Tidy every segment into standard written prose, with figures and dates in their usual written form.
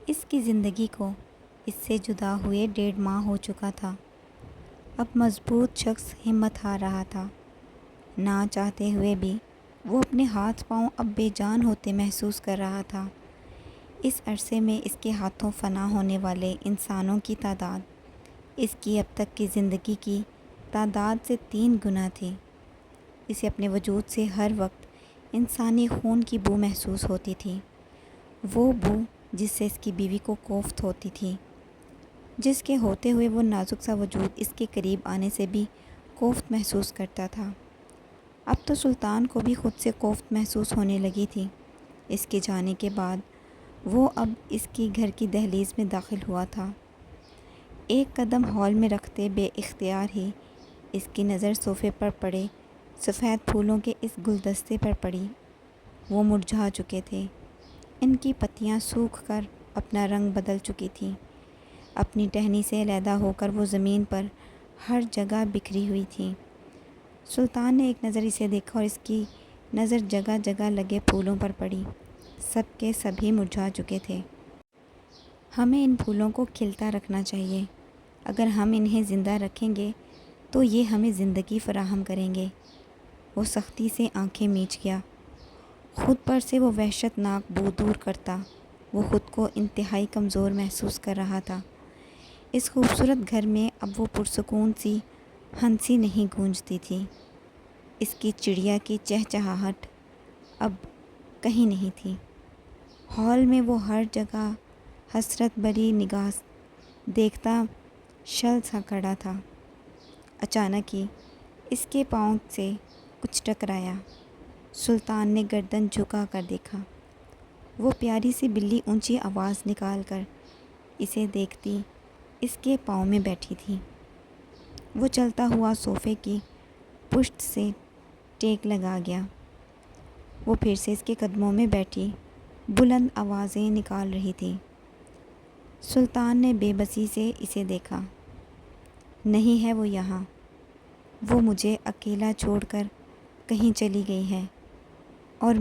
اس کی زندگی کو اس سے جدا ہوئے 1.5 ماہ ہو چکا تھا۔ اب مضبوط شخص ہمت ہار رہا تھا۔ نہ چاہتے ہوئے بھی وہ اپنے ہاتھ پاؤں اب بے جان ہوتے محسوس کر رہا تھا۔ اس عرصے میں اس کے ہاتھوں فنا ہونے والے انسانوں کی تعداد اس کی اب تک کی زندگی کی تعداد سے 3 گنا تھی۔ اسے اپنے وجود سے ہر وقت انسانی خون کی بو محسوس ہوتی تھی، وہ بو جس سے اس کی بیوی کو کوفت ہوتی تھی، جس کے ہوتے ہوئے وہ نازک سا وجود اس کے قریب آنے سے بھی کوفت محسوس کرتا تھا۔ اب تو سلطان کو بھی خود سے کوفت محسوس ہونے لگی تھی۔ اس کے جانے کے بعد وہ اب اس کی گھر کی دہلیز میں داخل ہوا تھا۔ ایک قدم ہال میں رکھتے بے اختیار ہی اس کی نظر صوفے پر پڑے سفید پھولوں کے اس گلدستے پر پڑی۔ وہ مرجھا چکے تھے، ان کی پتیاں سوکھ کر اپنا رنگ بدل چکی تھیں، اپنی ٹہنی سے علیحدہ ہو کر وہ زمین پر ہر جگہ بکھری ہوئی تھیں۔ سلطان نے ایک نظر اسے دیکھا اور اس کی نظر جگہ جگہ لگے پھولوں پر پڑی۔ سب کے سبھی مرجھا چکے تھے۔ ہمیں ان پھولوں کو کھلتا رکھنا چاہیے۔ اگر ہم انہیں زندہ رکھیں گے تو یہ ہمیں زندگی فراہم کریں گے۔ وہ سختی سے آنکھیں میچ گیا۔ خود پر سے وہ وحشت ناک بو دور کرتا۔ وہ خود کو انتہائی کمزور محسوس کر رہا تھا۔ اس خوبصورت گھر میں اب وہ پرسکون سی ہنسی نہیں گونجتی تھی۔ اس کی چڑیا کی چہچہاہٹ اب کہیں نہیں تھی۔ ہال میں وہ ہر جگہ حسرت بھری نگاہ دیکھتا شل سا کھڑا تھا۔ اچانک ہی اس کے پاؤں سے کچھ ٹکرایا۔ سلطان نے گردن جھکا کر دیکھا۔ وہ پیاری سی بلی اونچی آواز نکال کر اسے دیکھتی اس کے پاؤں میں بیٹھی تھی۔ وہ چلتا ہوا صوفے کی پشت سے ٹیک لگا گیا۔ وہ پھر سے اس کے قدموں میں بیٹھی بلند آوازیں نکال رہی تھی۔ سلطان نے بے بسی سے اسے دیکھا۔ نہیں ہے وہ یہاں، وہ مجھے اکیلا چھوڑ کر کہیں چلی گئی ہے اور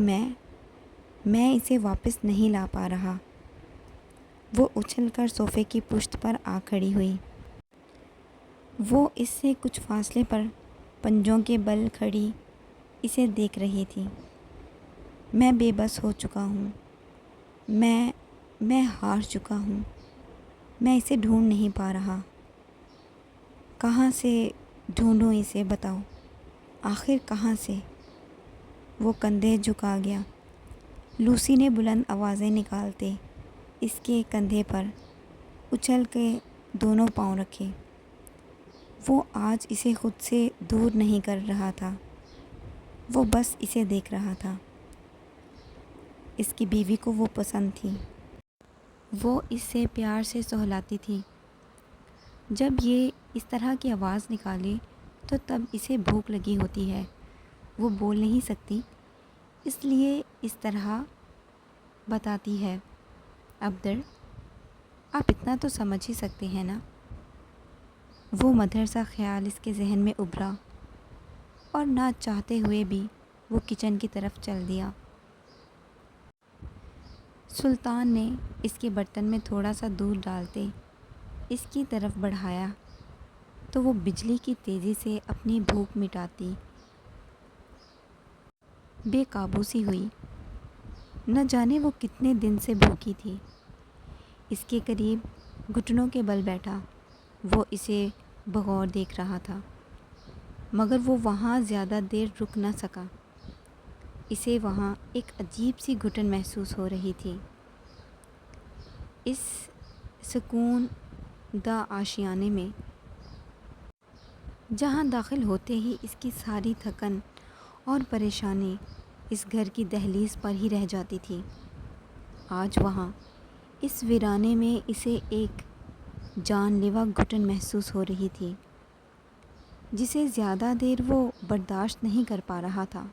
میں اسے واپس نہیں لا پا رہا۔ وہ اچھل کر صوفے کی پشت پر آ کھڑی ہوئی۔ وہ اس سے کچھ فاصلے پر پنجوں کے بل کھڑی اسے دیکھ رہی تھی۔ میں بے بس ہو چکا ہوں، میں ہار چکا ہوں، میں اسے ڈھونڈ نہیں پا رہا۔ کہاں سے ڈھونڈوں اسے، بتاؤ آخر کہاں سے؟ وہ کندھے جھکا گیا۔ لوسی نے بلند آوازیں نکالتے اس کے کندھے پر اچھل کے دونوں پاؤں رکھے۔ وہ آج اسے خود سے دور نہیں کر رہا تھا، وہ بس اسے دیکھ رہا تھا۔ اس کی بیوی کو وہ پسند تھی۔ وہ اس سے پیار سے سہلاتی تھی۔ جب یہ اس طرح کی آواز نکالے تو تب اسے بھوک لگی ہوتی ہے۔ وہ بول نہیں سکتی، اس لیے اس طرح بتاتی ہے۔ عبدر، آپ اتنا تو سمجھ ہی سکتے ہیں نا؟ وہ مدھر سا خیال اس کے ذہن میں ابھرا اور نہ چاہتے ہوئے بھی وہ کچن کی طرف چل دیا۔ سلطان نے اس کے برتن میں تھوڑا سا دودھ ڈالتے اس کی طرف بڑھایا تو وہ بجلی کی تیزی سے اپنی بھوک مٹاتی بے قابو سی ہوئی۔ نہ جانے وہ کتنے دن سے بھوکی تھی۔ اس کے قریب گھٹنوں کے بل بیٹھا وہ اسے بغور دیکھ رہا تھا، مگر وہ وہاں زیادہ دیر رک نہ سکا۔ اسے وہاں ایک عجیب سی گھٹن محسوس ہو رہی تھی۔ اس سکون دہ آشیانے میں جہاں داخل ہوتے ہی اس کی ساری تھکن اور پریشانی اس گھر کی دہلیز پر ہی رہ جاتی تھی، آج وہاں اس ویرانے میں اسے ایک جان لیوا گھٹن محسوس ہو رہی تھی جسے زیادہ دیر وہ برداشت نہیں کر پا رہا تھا۔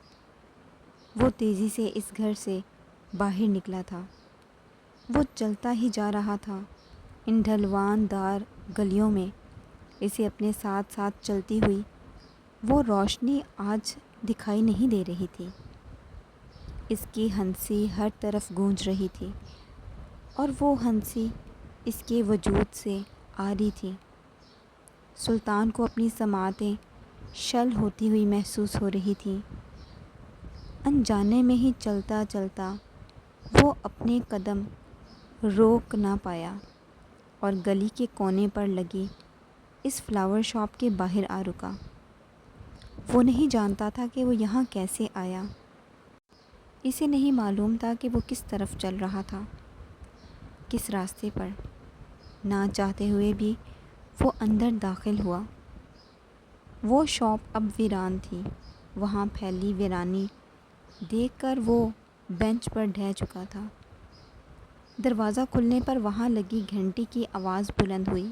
وہ تیزی سے اس گھر سے باہر نکلا تھا۔ وہ چلتا ہی جا رہا تھا۔ ان ڈھلوان دار گلیوں میں اسے اپنے ساتھ ساتھ چلتی ہوئی وہ روشنی آج دکھائی نہیں دے رہی تھی۔ اس کی ہنسی ہر طرف گونج رہی تھی۔ اور وہ ہنسی اس کے وجود سے آ رہی تھی۔ سلطان کو اپنی سماعتیں شل ہوتی ہوئی محسوس ہو رہی تھیں۔ انجانے میں ہی چلتا چلتا وہ اپنے قدم روک نہ پایا اور گلی کے کونے پر لگی اس فلاور شاپ کے باہر آ رکا۔ وہ نہیں جانتا تھا کہ وہ یہاں کیسے آیا۔ اسے نہیں معلوم تھا کہ وہ کس طرف چل رہا تھا، کس راستے پر۔ نہ چاہتے ہوئے بھی وہ اندر داخل ہوا۔ وہ شاپ اب ویران تھی۔ وہاں پھیلی ویرانی دیکھ کر وہ بینچ پر ڈھہ چکا تھا۔ دروازہ کھلنے پر وہاں لگی گھنٹی کی آواز بلند ہوئی،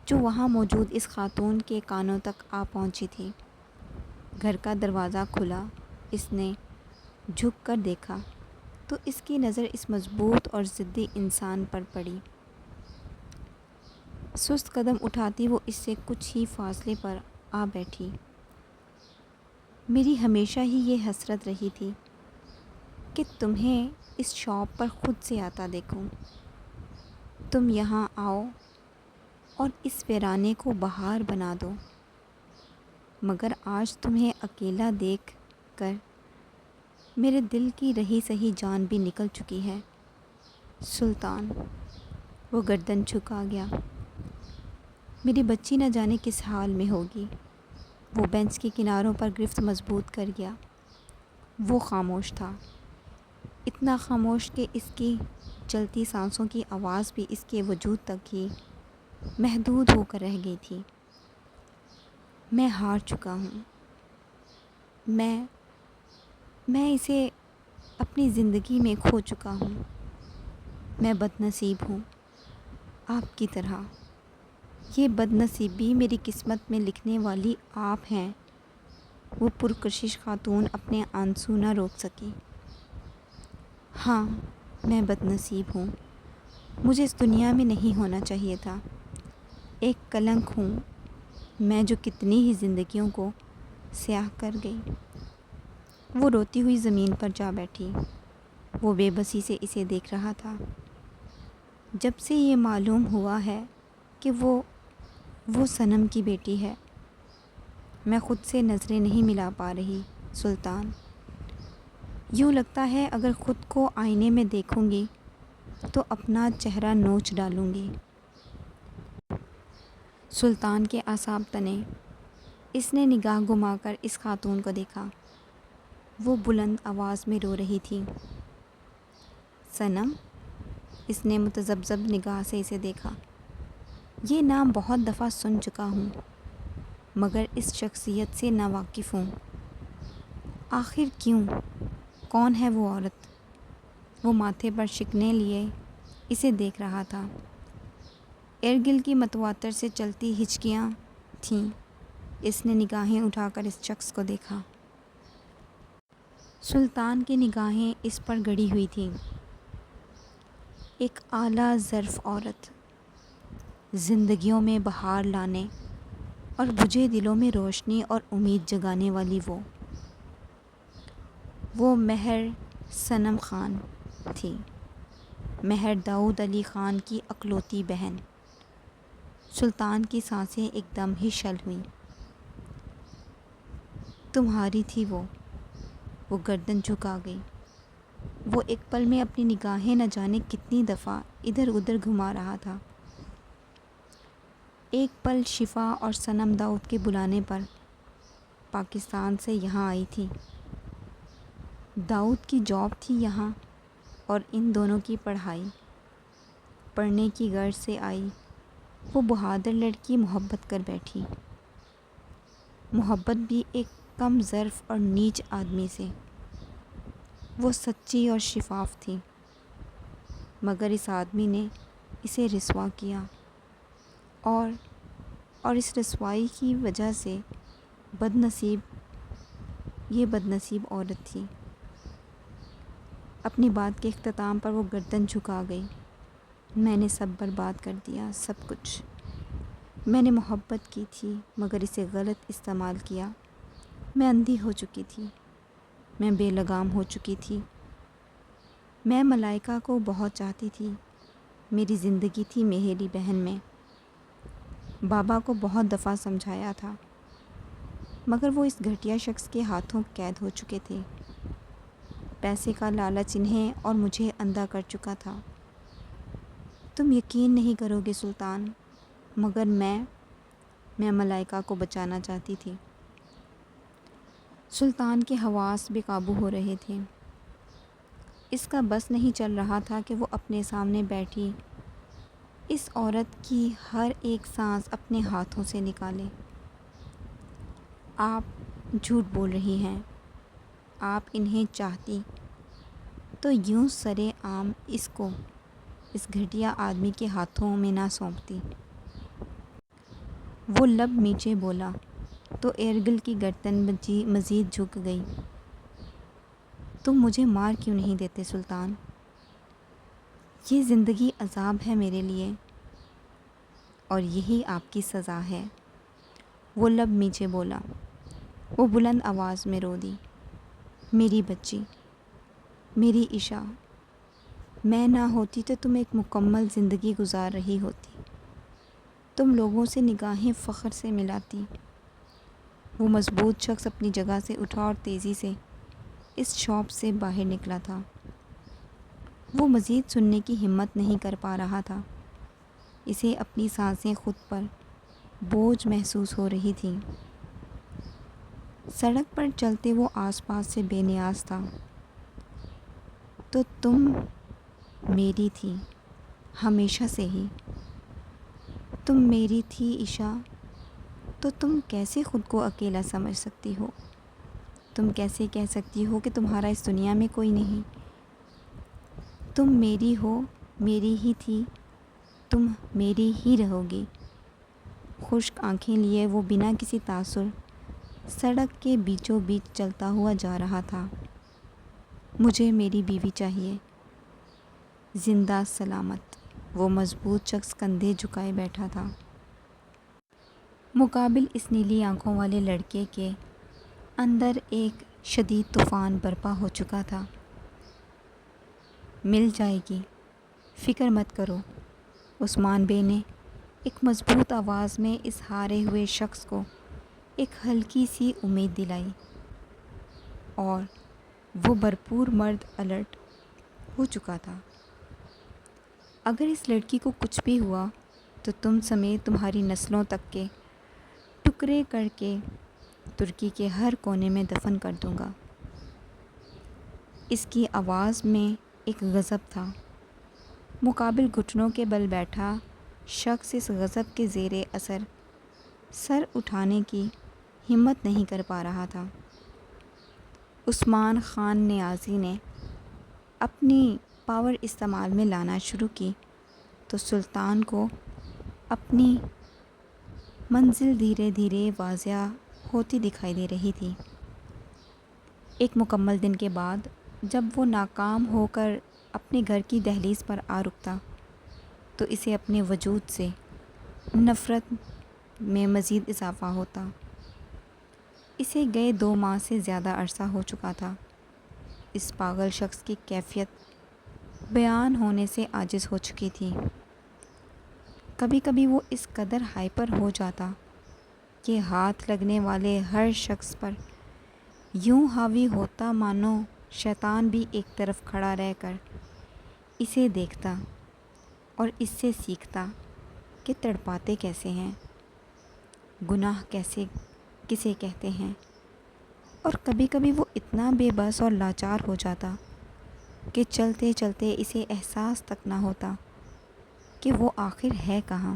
جو وہاں موجود اس خاتون کے کانوں تک آ پہنچی تھی۔ گھر کا دروازہ کھلا۔ اس نے جھک کر دیکھا تو اس کی نظر اس مضبوط اور ضدی انسان پر پڑی۔ سست قدم اٹھاتی وہ اس سے کچھ ہی فاصلے پر آ بیٹھی۔ میری ہمیشہ ہی یہ حسرت رہی تھی کہ تمہیں اس شاپ پر خود سے آتا دیکھوں۔ تم یہاں آؤ اور اس ویرانے کو بہار بنا دو، مگر آج تمہیں اکیلا دیکھ کر میرے دل کی رہی سہی جان بھی نکل چکی ہے۔ سلطان، وہ گردن جھکا گیا۔ میری بچی نہ جانے کس حال میں ہوگی۔ وہ بینچ کے کناروں پر گرفت مضبوط کر گیا۔ وہ خاموش تھا، اتنا خاموش کہ اس کی چلتی سانسوں کی آواز بھی اس کے وجود تک ہی محدود ہو کر رہ گئی تھی۔ میں ہار چکا ہوں۔ میں اسے اپنی زندگی میں کھو چکا ہوں۔ میں بد نصیب ہوں، آپ کی طرح۔ یہ بد نصیبی میری قسمت میں لکھنے والی آپ ہیں۔ وہ پرکشش خاتون اپنے آنسو نہ روک سکی۔ ہاں، میں بد نصیب ہوں۔ مجھے اس دنیا میں نہیں ہونا چاہیے تھا۔ ایک کلنک ہوں میں، جو کتنی ہی زندگیوں کو سیاہ کر گئی۔ وہ روتی ہوئی زمین پر جا بیٹھی۔ وہ بے بسی سے اسے دیکھ رہا تھا۔ جب سے یہ معلوم ہوا ہے کہ وہ صنم کی بیٹی ہے، میں خود سے نظریں نہیں ملا پا رہی۔ سلطان، یوں لگتا ہے اگر خود کو آئینے میں دیکھوں گی تو اپنا چہرہ نوچ ڈالوں گی۔ سلطان کے اعصاب تنے۔ اس نے نگاہ گھما کر اس خاتون کو دیکھا۔ وہ بلند آواز میں رو رہی تھی۔ صنم؟ اس نے متذبذب نگاہ سے اسے دیکھا۔ یہ نام بہت دفعہ سن چکا ہوں، مگر اس شخصیت سے ناواقف ہوں۔ آخر کیوں؟ کون ہے وہ عورت؟ وہ ماتھے پر شکنیں لیے اسے دیکھ رہا تھا۔ ارگل کی متواتر سے چلتی ہچکیاں تھیں۔ اس نے نگاہیں اٹھا کر اس شخص کو دیکھا۔ سلطان کی نگاہیں اس پر گڑی ہوئی تھیں۔ ایک اعلیٰ ظرف عورت، زندگیوں میں بہار لانے اور بجھے دلوں میں روشنی اور امید جگانے والی وہ مہر صنم خان تھی، مہر داؤد علی خان کی اکلوتی بہن۔ سلطان کی سانسیں ایک دم ہی شل ہوئیں۔ تمہاری تھی وہ گردن جھکا گئی۔ وہ ایک پل میں اپنی نگاہیں نہ جانے کتنی دفعہ ادھر ادھر گھما رہا تھا۔ ایک پل شفا اور صنم داؤد کے بلانے پر پاکستان سے یہاں آئی تھی۔ داؤد کی جاب تھی یہاں اور ان دونوں کی پڑھائی۔ پڑھنے کی غرض سے آئی وہ بہادر لڑکی محبت کر بیٹھی، محبت بھی ایک کم ظرف اور نیچ آدمی سے۔ وہ سچی اور شفاف تھی، مگر اس آدمی نے اسے رسوا کیا اور اس رسوائی کی وجہ سے یہ بد نصیب عورت تھی۔ اپنی بات کے اختتام پر وہ گردن جھکا گئی۔ میں نے سب برباد کر دیا، سب کچھ۔ میں نے محبت کی تھی مگر اسے غلط استعمال کیا۔ میں اندھی ہو چکی تھی، میں بے لگام ہو چکی تھی۔ میں ملائکہ کو بہت چاہتی تھی، میری زندگی تھی میری بہن میں۔ بابا کو بہت دفعہ سمجھایا تھا، مگر وہ اس گھٹیا شخص کے ہاتھوں قید ہو چکے تھے۔ پیسے کا لالچ انہیں اور مجھے اندھا کر چکا تھا۔ تم یقین نہیں کرو گے سلطان، مگر میں ملائکہ کو بچانا چاہتی تھی۔ سلطان کے حواس بے قابو ہو رہے تھے۔ اس کا بس نہیں چل رہا تھا کہ وہ اپنے سامنے بیٹھی اس عورت کی ہر ایک سانس اپنے ہاتھوں سے نکالے۔ آپ جھوٹ بول رہی ہیں، آپ انہیں چاہتی تو یوں سرے عام اس گھٹیا آدمی کے ہاتھوں میں نہ سونپتی۔ وہ لب میچے بولا تو ایرگل کی گردن مزید جھک گئی۔ تم مجھے مار کیوں نہیں دیتے سلطان؟ یہ زندگی عذاب ہے میرے لیے، اور یہی آپ کی سزا ہے۔ وہ لب میچے بولا۔ وہ بلند آواز میں رو دی۔ میری بچی، میری عشا، میں نہ ہوتی تو تم ایک مکمل زندگی گزار رہی ہوتی، تم لوگوں سے نگاہیں فخر سے ملاتی۔ وہ مضبوط شخص اپنی جگہ سے اٹھا اور تیزی سے اس شاپ سے باہر نکلا تھا۔ وہ مزید سننے کی ہمت نہیں کر پا رہا تھا۔ اسے اپنی سانسیں خود پر بوجھ محسوس ہو رہی تھیں۔ سڑک پر چلتے وہ آس پاس سے بے نیاز تھا۔ تو تم میری تھی، ہمیشہ سے ہی تم میری تھی عشا، تو تم کیسے خود کو اکیلا سمجھ سکتی ہو؟ تم کیسے کہہ سکتی ہو کہ تمہارا اس دنیا میں کوئی نہیں؟ تم میری ہو، میری ہی تھی، تم میری ہی رہو گی۔ خشک آنکھیں لیے وہ بنا کسی تاثر سڑک کے بیچوں بیچ چلتا ہوا جا رہا تھا۔ مجھے میری بیوی چاہیے، زندہ سلامت۔ وہ مضبوط شخص کندھے جھکائے بیٹھا تھا۔ مقابل اس نیلی آنکھوں والے لڑکے کے اندر ایک شدید طوفان برپا ہو چکا تھا۔ مل جائے گی، فکر مت کرو، عثمان بے نے ایک مضبوط آواز میں اس ہارے ہوئے شخص کو ایک ہلکی سی امید دلائی، اور وہ بھرپور مرد الرٹ ہو چکا تھا۔ اگر اس لڑکی کو کچھ بھی ہوا تو تم سمیت تمہاری نسلوں تک کے ٹکڑے کر کے ترکی کے ہر کونے میں دفن کر دوں گا۔ اس کی آواز میں ایک غضب تھا۔ مقابل گھٹنوں کے بل بیٹھا شخص اس غضب کے زیر اثر سر اٹھانے کی ہمت نہیں کر پا رہا تھا۔ عثمان خان نیازی نے اپنی پاور استعمال میں لانا شروع کی تو سلطان کو اپنی منزل دھیرے دھیرے واضح ہوتی دکھائی دے رہی تھی۔ ایک مکمل دن کے بعد جب وہ ناکام ہو کر اپنے گھر کی دہلیز پر آ رکتا تو اسے اپنے وجود سے نفرت میں مزید اضافہ ہوتا۔ اسے گئے 2 ماہ سے زیادہ عرصہ ہو چکا تھا۔ اس پاگل شخص کی کیفیت بیان ہونے سے عاجز ہو چکی تھی۔ کبھی کبھی وہ اس قدر ہائپر ہو جاتا کہ ہاتھ لگنے والے ہر شخص پر یوں حاوی ہوتا مانو شیطان بھی ایک طرف کھڑا رہ کر اسے دیکھتا اور اس سے سیکھتا کہ تڑپاتے کیسے ہیں، گناہ کسے کہتے ہیں۔ اور کبھی کبھی وہ اتنا بے بس اور لاچار ہو جاتا کہ چلتے چلتے اسے احساس تک نہ ہوتا کہ وہ آخر ہے کہاں۔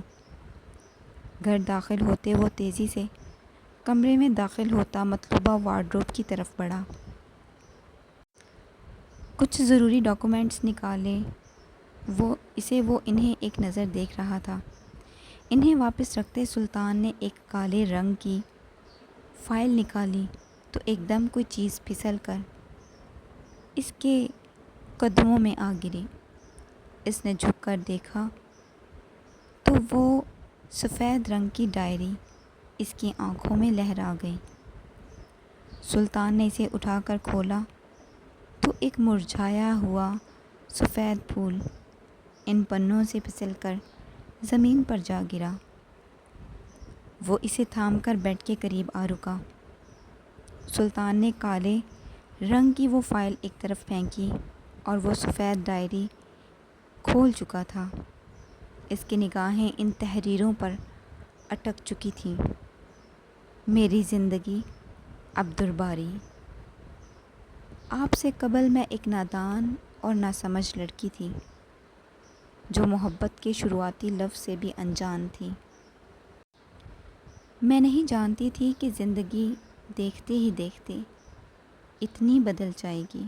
گھر داخل ہوتے وہ تیزی سے کمرے میں داخل ہوتا مطلوبہ وارڈروب کی طرف بڑھا۔ کچھ ضروری ڈاکومنٹس نکالے وہ انہیں ایک نظر دیکھ رہا تھا۔ انہیں واپس رکھتے سلطان نے ایک کالے رنگ کی فائل نکالی تو ایک دم کوئی چیز پھسل کر اس کے قدموں میں آ گری۔ اس نے جھک کر دیکھا تو وہ سفید رنگ کی ڈائری اس کی آنکھوں میں لہرا گئی۔ سلطان نے اسے اٹھا کر کھولا تو ایک مرجھایا ہوا سفید پھول ان پنوں سے پھسل کر زمین پر جا گرا۔ وہ اسے تھام کر بیڈ کے قریب آ رکا۔ سلطان نے کالے رنگ کی وہ فائل ایک طرف پھینکی اور وہ سفید ڈائری کھول چکا تھا۔ اس کی نگاہیں ان تحریروں پر اٹک چکی تھیں۔ میری زندگی عبدالباری۔ آپ سے قبل میں ایک نادان اور ناسمجھ لڑکی تھی جو محبت کے شروعاتی لفظ سے بھی انجان تھی۔ میں نہیں جانتی تھی کہ زندگی دیکھتے ہی دیکھتے اتنی بدل جائے گی۔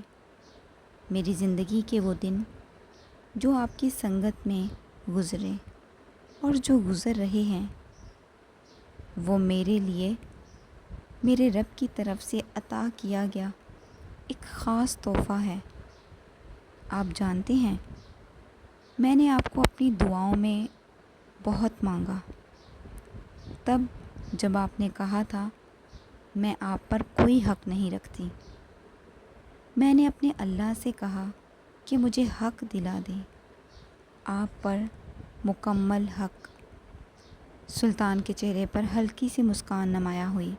میری زندگی کے وہ دن جو آپ کی سنگت میں گزرے اور جو گزر رہے ہیں، وہ میرے لیے میرے رب کی طرف سے عطا کیا گیا ایک خاص تحفہ ہے۔ آپ جانتے ہیں، میں نے آپ کو اپنی دعاؤں میں بہت مانگا، تب جب آپ نے کہا تھا میں آپ پر کوئی حق نہیں رکھتی۔ میں نے اپنے اللہ سے کہا کہ مجھے حق دلا دے، آپ پر مکمل حق۔ سلطان کے چہرے پر ہلکی سی مسکان نمایاں ہوئی۔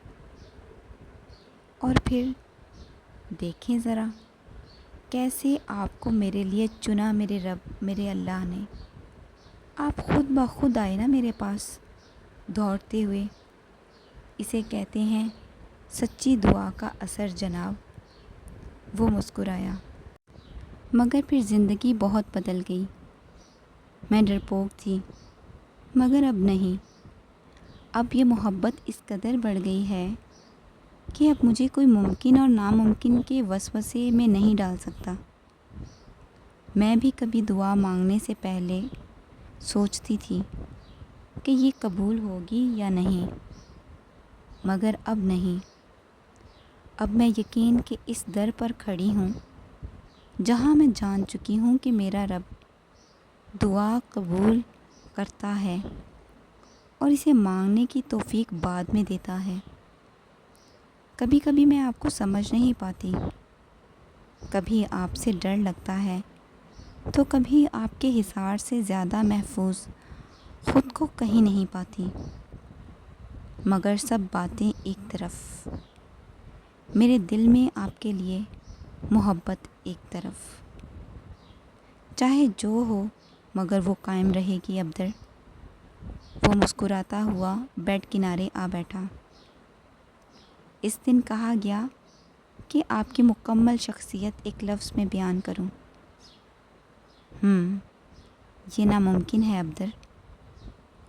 اور پھر دیکھیں ذرا کیسے آپ کو میرے لیے چنا میرے رب، میرے اللہ نے۔ آپ خود بخود آئے نا میرے پاس دوڑتے ہوئے۔ اسے کہتے ہیں سچی دعا کا اثر جناب۔ وہ مسکرایا۔ مگر پھر زندگی بہت بدل گئی۔ میں ڈرپوک تھی، مگر اب نہیں۔ اب یہ محبت اس قدر بڑھ گئی ہے کہ اب مجھے کوئی ممکن اور ناممکن کے وسوسے میں نہیں ڈال سکتا۔ میں بھی کبھی دعا مانگنے سے پہلے سوچتی تھی کہ یہ قبول ہوگی یا نہیں، مگر اب نہیں۔ اب میں یقین کے اس در پر کھڑی ہوں جہاں میں جان چکی ہوں کہ میرا رب دعا قبول کرتا ہے اور اسے مانگنے کی توفیق بعد میں دیتا ہے۔ کبھی کبھی میں آپ کو سمجھ نہیں پاتی، کبھی آپ سے ڈر لگتا ہے تو کبھی آپ کے حصار سے زیادہ محفوظ خود کو کہیں نہیں پاتی۔ مگر سب باتیں ایک طرف، میرے دل میں آپ کے لیے محبت ایک طرف۔ چاہے جو ہو مگر وہ قائم رہے گی عبدر۔ وہ مسکراتا ہوا بیڈ کنارے آ بیٹھا۔ اس دن کہا گیا کہ آپ کی مکمل شخصیت ایک لفظ میں بیان کروں۔ یہ ناممکن ہے عبدر۔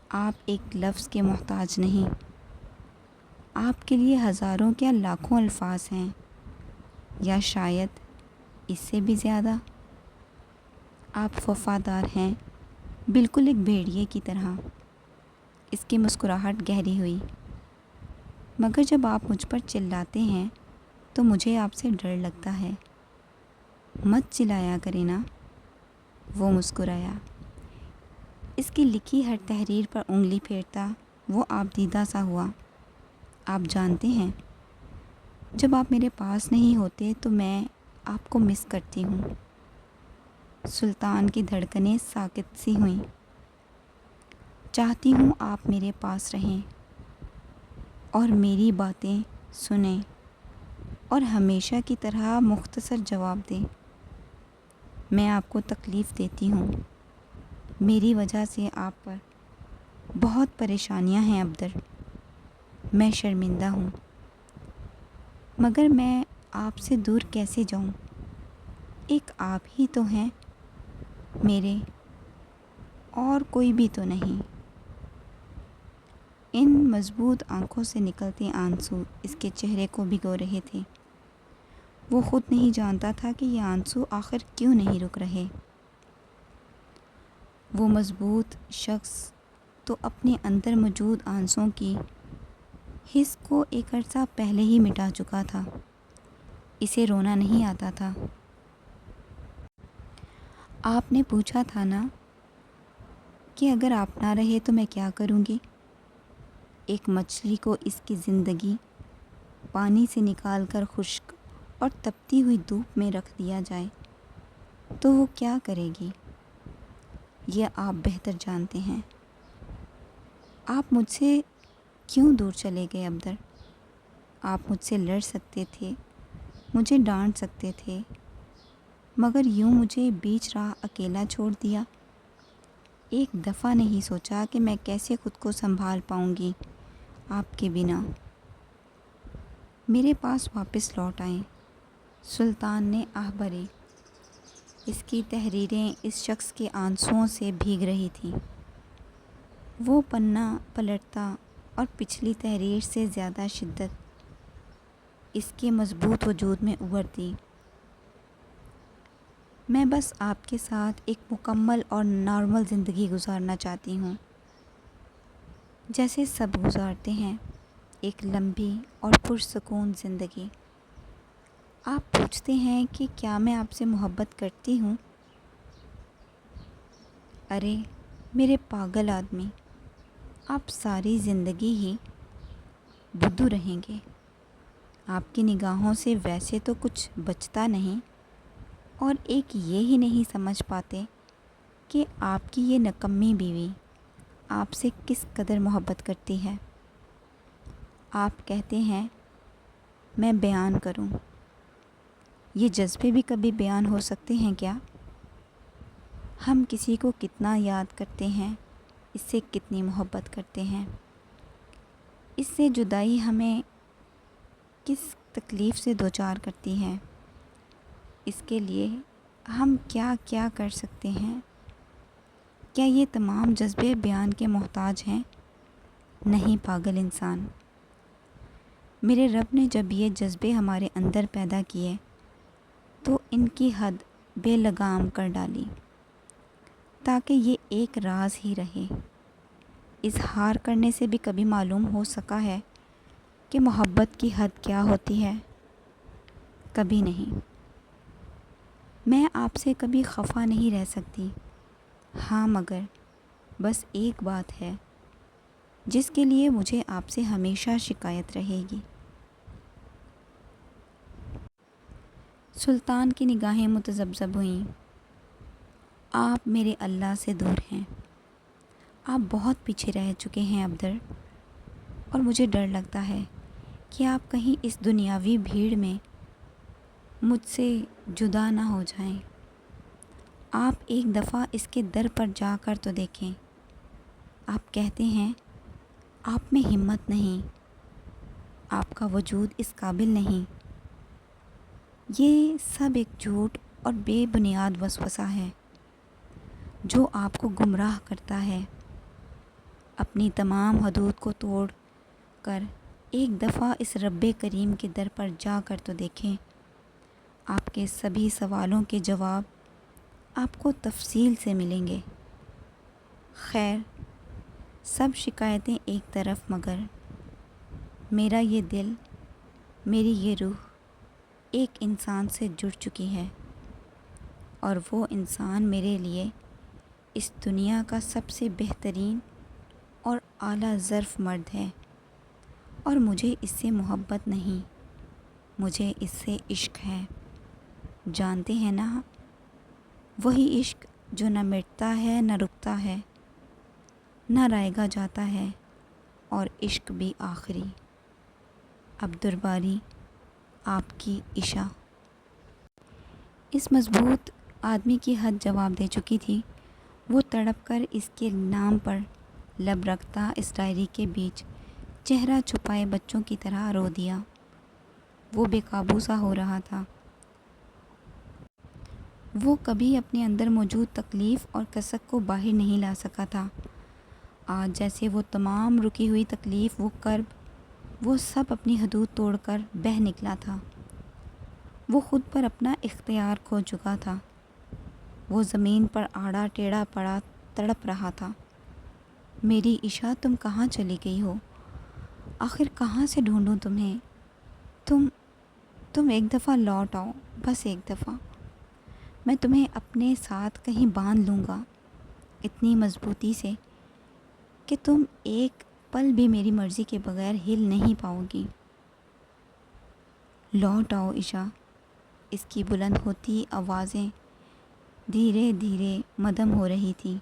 آپ ایک لفظ کے محتاج نہیں۔ آپ کے لیے ہزاروں کیا لاکھوں الفاظ ہیں، یا شاید اس سے بھی زیادہ۔ آپ وفادار ہیں، بالکل ایک بھیڑیے کی طرح۔ اس کی مسکراہٹ گہری ہوئی۔ مگر جب آپ مجھ پر چلاتے ہیں تو مجھے آپ سے ڈر لگتا ہے۔ مت چلایا کریں نا۔ وہ مسکرایا۔ اس کی لکھی ہر تحریر پر انگلی پھیرتا وہ آپ دیدہ سا ہوا۔ آپ جانتے ہیں، جب آپ میرے پاس نہیں ہوتے تو میں آپ کو مس کرتی ہوں۔ سلطان کی دھڑکنیں ساکت سی ہوئیں۔ چاہتی ہوں آپ میرے پاس رہیں اور میری باتیں سنیں اور ہمیشہ کی طرح مختصر جواب دیں۔ میں آپ کو تکلیف دیتی ہوں، میری وجہ سے آپ پر بہت پریشانیاں ہیں عبدر۔ میں شرمندہ ہوں، مگر میں آپ سے دور کیسے جاؤں؟ ایک آپ ہی تو ہیں میرے، اور کوئی بھی تو نہیں۔ ان مضبوط آنکھوں سے نکلتے آنسو اس کے چہرے کو بھگو رہے تھے۔ وہ خود نہیں جانتا تھا کہ یہ آنسو آخر کیوں نہیں رک رہے۔ وہ مضبوط شخص تو اپنے اندر موجود آنسوؤں کی حس کو ایک عرصہ پہلے ہی مٹا چکا تھا۔ اسے رونا نہیں آتا تھا۔ آپ نے پوچھا تھا نا کہ اگر آپ نہ رہے تو میں کیا کروں گی؟ ایک مچھلی کو اس کی زندگی پانی سے نکال کر خشک اور تپتی ہوئی دھوپ میں رکھ دیا جائے تو وہ کیا کرے گی یہ آپ بہتر جانتے ہیں۔ آپ مجھ سے کیوں دور چلے گئے ابدر؟ آپ مجھ سے لڑ سکتے تھے، مجھے ڈانٹ سکتے تھے، مگر یوں مجھے بیچ راہ اکیلا چھوڑ دیا۔ ایک دفعہ نہیں سوچا کہ میں کیسے خود کو سنبھال پاؤں گی آپ کے بنا۔ میرے پاس واپس لوٹ آئیں۔ سلطان نے آہ بھری۔ اس کی تحریریں اس شخص کے آنسوؤں سے بھیگ رہی تھیں۔ وہ پنہ پلٹتا اور پچھلی تحریر سے زیادہ شدت اس کے مضبوط وجود میں ابھرتی۔ میں بس آپ کے ساتھ ایک مکمل اور نارمل زندگی گزارنا چاہتی ہوں، جیسے سب گزارتے ہیں، ایک لمبی اور پرسکون زندگی۔ آپ پوچھتے ہیں کہ کیا میں آپ سے محبت کرتی ہوں؟ ارے میرے پاگل آدمی، آپ ساری زندگی ہی بدھو رہیں گے۔ آپ کی نگاہوں سے ویسے تو کچھ بچتا نہیں، اور ایک یہ ہی نہیں سمجھ پاتے کہ آپ کی یہ نکمی بیوی آپ سے کس قدر محبت کرتی ہے۔ آپ کہتے ہیں میں بیان کروں۔ یہ جذبے بھی کبھی بیان ہو سکتے ہیں کیا؟ ہم کسی کو کتنا یاد کرتے ہیں، اس سے کتنی محبت کرتے ہیں۔ اس سے جدائی ہمیں کس تکلیف سے دوچار کرتی ہے، اس کے لیے ہم کیا کیا کر سکتے ہیں۔ کیا یہ تمام جذبے بیان کے محتاج ہیں؟ نہیں پاگل انسان۔ میرے رب نے جب یہ جذبے ہمارے اندر پیدا کیے تو ان کی حد بے لگام کر ڈالی، تاکہ یہ ایک راز ہی رہے۔ اظہار کرنے سے بھی کبھی معلوم ہو سکا ہے کہ محبت کی حد کیا ہوتی ہے؟ کبھی نہیں۔ میں آپ سے کبھی خفا نہیں رہ سکتی، ہاں مگر بس ایک بات ہے جس کے لیے مجھے آپ سے ہمیشہ شکایت رہے گی۔ سلطان کی نگاہیں متذبذب ہوئیں۔ آپ میرے اللہ سے دور ہیں، آپ بہت پیچھے رہ چکے ہیں ابدر، اور مجھے ڈر لگتا ہے کہ آپ کہیں اس دنیاوی بھیڑ میں مجھ سے جدا نہ ہو جائیں۔ آپ ایک دفعہ اس کے در پر جا کر تو دیکھیں۔ آپ کہتے ہیں آپ میں ہمت نہیں، آپ کا وجود اس قابل نہیں۔ یہ سب ایک جھوٹ اور بے بنیاد وسوسہ ہے جو آپ کو گمراہ کرتا ہے۔ اپنی تمام حدود کو توڑ کر ایک دفعہ اس رب کریم کے در پر جا کر تو دیکھیں۔ آپ کے سبھی سوالوں کے جواب آپ کو تفصیل سے ملیں گے۔ خیر، سب شکایتیں ایک طرف، مگر میرا یہ دل، میری یہ روح ایک انسان سے جڑ چکی ہے، اور وہ انسان میرے لیے اس دنیا کا سب سے بہترین اور اعلیٰ ظرف مرد ہے، اور مجھے اس سے محبت نہیں، مجھے اس سے عشق ہے۔ جانتے ہیں نا، وہی عشق جو نہ مٹتا ہے نہ رکتا ہے، نہ رائے گا جاتا ہے، اور عشق بھی آخری۔ عبدالباری، آپ کی عشا۔ اس مضبوط آدمی کی حد جواب دے چکی تھی۔ وہ تڑپ کر اس کے نام پر لب رکھتا اس ڈائری کے بیچ چہرہ چھپائے بچوں کی طرح رو دیا۔ وہ بے قابو سا ہو رہا تھا۔ وہ کبھی اپنے اندر موجود تکلیف اور کسک کو باہر نہیں لا سکا تھا۔ آج جیسے وہ تمام رکی ہوئی تکلیف، وہ کرب، وہ سب اپنی حدود توڑ کر بہہ نکلا تھا۔ وہ خود پر اپنا اختیار کھو چکا تھا۔ وہ زمین پر آڑا ٹیڑھا پڑا تڑپ رہا تھا۔ میری عشا، تم کہاں چلی گئی ہو؟ آخر کہاں سے ڈھونڈوں تمہیں؟ تم ایک دفعہ لوٹ آؤ، بس ایک دفعہ۔ میں تمہیں اپنے ساتھ کہیں باندھ لوں گا، اتنی مضبوطی سے کہ تم ایک پل بھی میری مرضی کے بغیر ہل نہیں پاؤ گی۔ لوٹ آؤ عشا۔ اس کی بلند ہوتی آوازیں دھیرے دھیرے مدھم ہو رہی تھی۔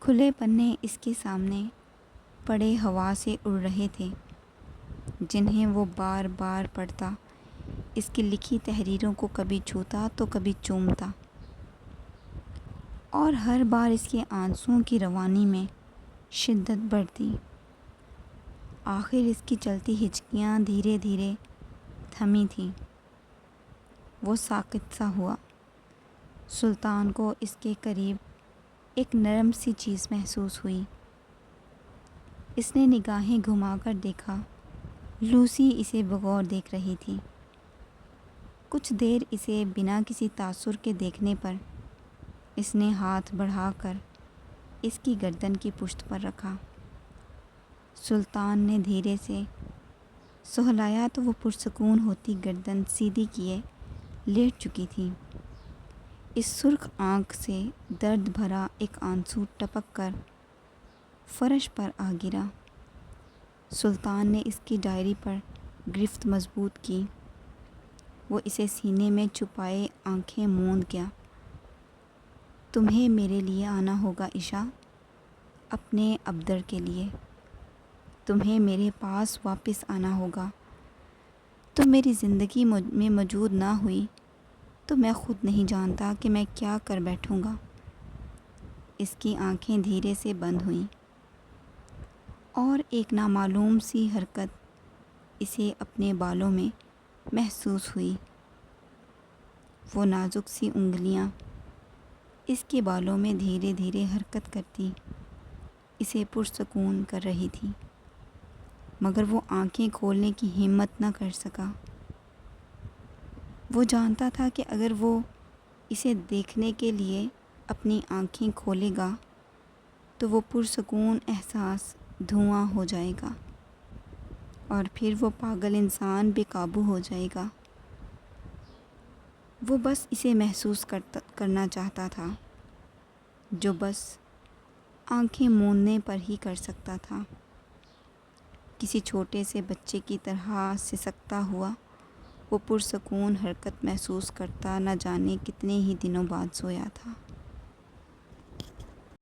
کھلے پنے اس کے سامنے پڑے ہوا سے اڑ رہے تھے، جنہیں وہ بار بار پڑھتا، اس کی لکھی تحریروں کو کبھی چھوتا تو کبھی چومتا، اور ہر بار اس کے آنسوؤں کی روانی میں شدت بڑھتی۔ آخر اس کی چلتی ہچکیاں دھیرے دھیرے تھمی تھیں۔ وہ ساکت سا ہوا۔ سلطان کو اس کے قریب ایک نرم سی چیز محسوس ہوئی۔ اس نے نگاہیں گھما کر دیکھا۔ لوسی اسے بغور دیکھ رہی تھی۔ کچھ دیر اسے بنا کسی تاثر کے دیکھنے پر اس نے ہاتھ بڑھا کر اس کی گردن کی پشت پر رکھا۔ سلطان نے دھیرے سے سہلایا تو وہ پرسکون ہوتی گردن سیدھی کیے لیٹ چکی تھی۔ اس سرخ آنکھ سے درد بھرا ایک آنسو ٹپک کر فرش پر آ گرا۔ سلطان نے اس کی ڈائری پر گرفت مضبوط کی۔ وہ اسے سینے میں چھپائے آنکھیں موند گیا۔ تمہیں میرے لیے آنا ہوگا عشا، اپنے ابدر کے لیے۔ تمہیں میرے پاس واپس آنا ہوگا۔ تم میری زندگی میں موجود نہ ہوئی تو میں خود نہیں جانتا کہ میں کیا کر بیٹھوں گا۔ اس کی آنکھیں دھیرے سے بند ہوئیں، اور ایک نامعلوم سی حرکت اسے اپنے بالوں میں محسوس ہوئی۔ وہ نازک سی انگلیاں اس کے بالوں میں دھیرے دھیرے حرکت کرتی اسے پرسکون کر رہی تھی، مگر وہ آنکھیں کھولنے کی ہمت نہ کر سکا۔ وہ جانتا تھا کہ اگر وہ اسے دیکھنے کے لیے اپنی آنکھیں کھولے گا تو وہ پرسکون احساس دھواں ہو جائے گا، اور پھر وہ پاگل انسان بے قابو ہو جائے گا۔ وہ بس اسے محسوس کرنا چاہتا تھا، جو بس آنکھیں موندنے پر ہی کر سکتا تھا۔ کسی چھوٹے سے بچے کی طرح سسکتا ہوا وہ پرسکون حرکت محسوس کرتا نہ جانے کتنے ہی دنوں بعد سویا تھا۔